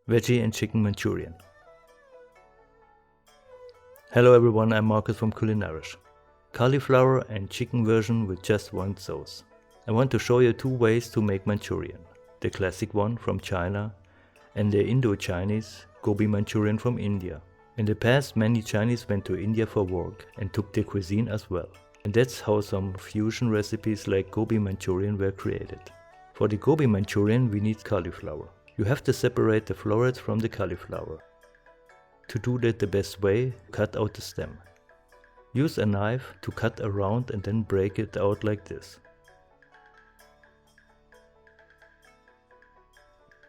Veggie and Chicken Manchurian. Hello everyone, I'm Marcus from Culinarisch. Cauliflower and chicken version with just one sauce. I want to show you two ways to make Manchurian. The classic one from China and the Indo-Chinese Gobi Manchurian from India. In the past, many Chinese went to India for work and took their cuisine as well. And that's how some fusion recipes like Gobi Manchurian were created. For the Gobi Manchurian we need cauliflower. You have to separate the florets from the cauliflower. To do that the best way, cut out the stem. Use a knife to cut around and then break it out like this.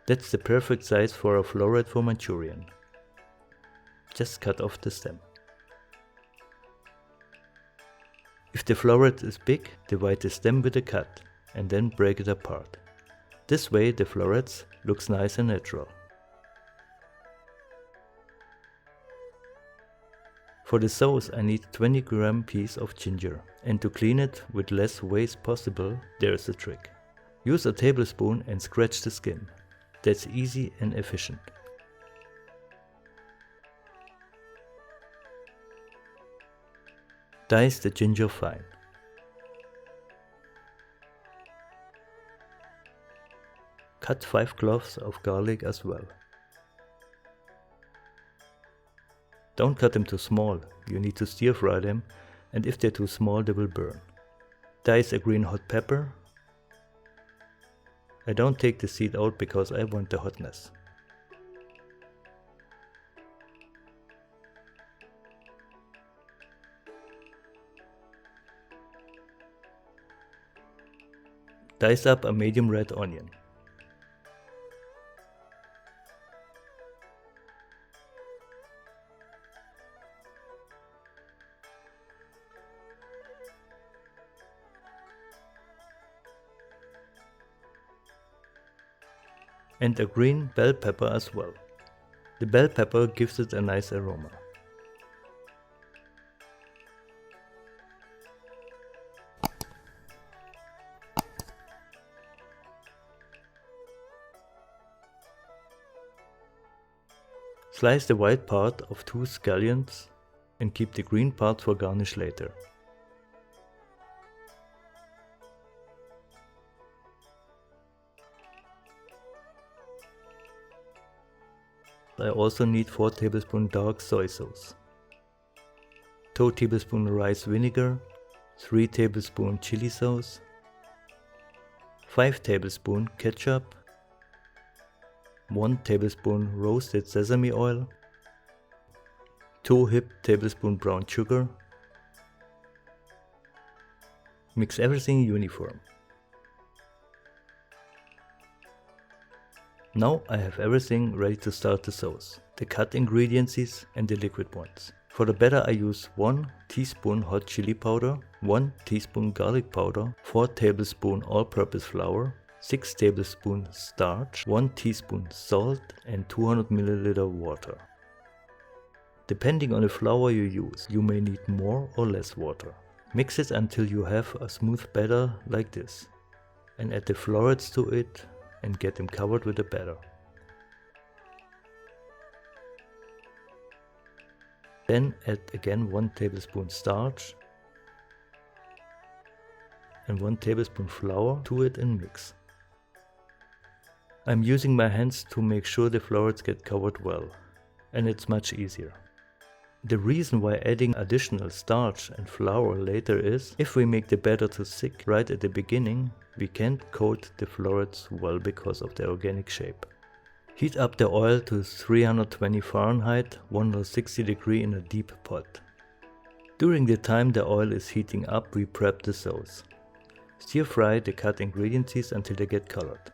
That's the perfect size for a floret for Manchurian. Just cut off the stem. If the floret is big, divide the stem with a cut and then break it apart. This way the florets looks nice and natural. For the sauce I need 20-gram piece of ginger, and to clean it with less waste possible, there is a trick. Use a tablespoon and scratch the skin. That's easy and efficient. Dice the ginger fine. Cut 5 cloves of garlic as well. Don't cut them too small, you need to stir fry them, and if they're too small they will burn. Dice a green hot pepper. I don't take the seed out because I want the hotness. Dice up a medium red onion. And a green bell pepper as well. The bell pepper gives it a nice aroma. Slice the white part of 2 scallions and keep the green part for garnish later. I also need 4 tablespoons dark soy sauce, 2 tablespoons rice vinegar, 3 tablespoons chili sauce, 5 tablespoons ketchup, 1 tablespoon roasted sesame oil, 2 heaped tablespoons brown sugar. Mix everything uniform. Now I have everything ready to start the sauce, the cut ingredients and the liquid ones. For the batter I use 1 teaspoon hot chili powder, 1 teaspoon garlic powder, 4 tablespoons all-purpose flour, 6 tablespoons starch, 1 teaspoon salt and 200 ml water. Depending on the flour you use, you may need more or less water. Mix it until you have a smooth batter like this, and add the florets to it and get them covered with the batter. Then add again 1 tablespoon starch and 1 tablespoon flour to it and mix. I'm using my hands to make sure the florets get covered well, and it's much easier. The reason why adding additional starch and flour later is, if we make the batter too thick right at the beginning, we can't coat the florets well because of the organic shape. Heat up the oil to 320 Fahrenheit, 160 degrees in a deep pot. During the time the oil is heating up, we prep the sauce. Stir fry the cut ingredients until they get colored.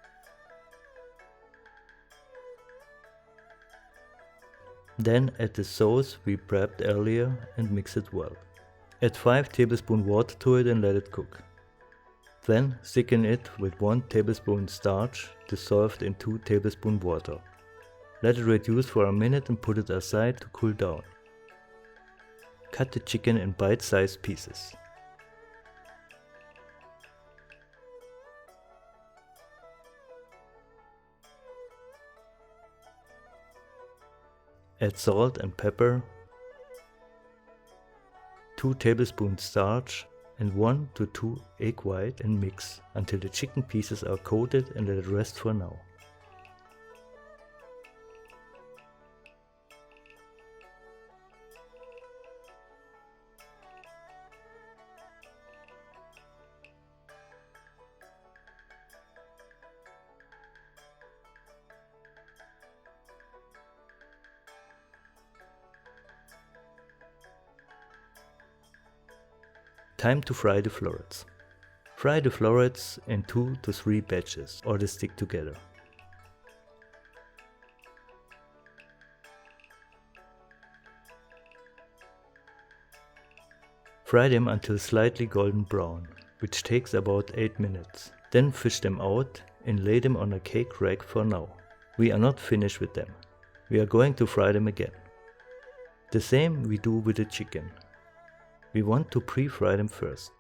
Then add the sauce we prepped earlier and mix it well. Add 5 tablespoons water to it and let it cook. Then thicken it with 1 tablespoon starch dissolved in 2 tablespoons water. Let it reduce for a minute and put it aside to cool down. Cut the chicken in bite-sized pieces. Add salt and pepper, 2 tablespoons starch and 1 to 2 egg white and mix until the chicken pieces are coated and let it rest for now. Time to fry the florets. Fry the florets in 2 to 3 batches or they stick together. Fry them until slightly golden brown, which takes about 8 minutes. Then fish them out and lay them on a cake rack for now. We are not finished with them. We are going to fry them again. The same we do with the chicken. We want to pre-fry them first.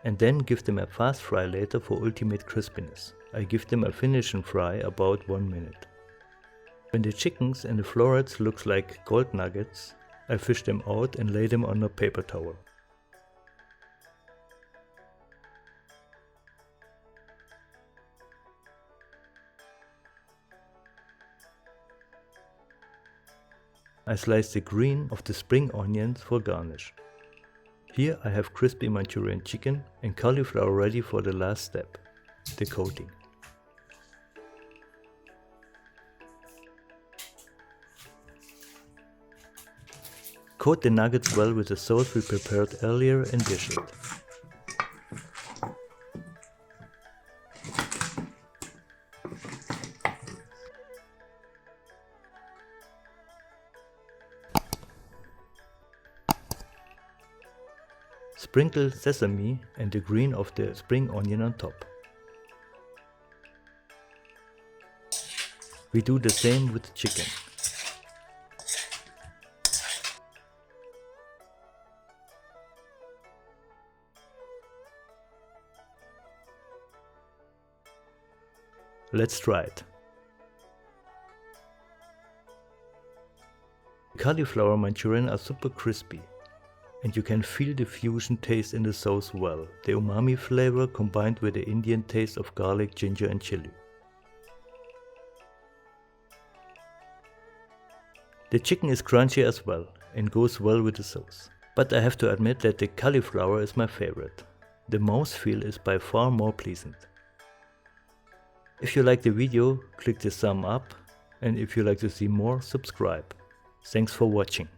And then give them a fast fry later for ultimate crispiness. I give them a finish and fry about 1 minute. When the chickens and the florets look like gold nuggets, I fish them out and lay them on a paper towel. I slice the green of the spring onions for garnish. Here I have crispy Manchurian chicken and cauliflower ready for the last step, the coating. Coat the nuggets well with the sauce we prepared earlier and dish it. Sprinkle sesame and the green of the spring onion on top. We do the same with chicken. Let's try it. Cauliflower Manchurian are super crispy. And you can feel the fusion taste in the sauce well, the umami flavor combined with the Indian taste of garlic, ginger and chili. The chicken is crunchy as well and goes well with the sauce. But I have to admit that the cauliflower is my favorite. The mouthfeel is by far more pleasant. If you like the video, click the thumb up, and if you like to see more, subscribe. Thanks for watching.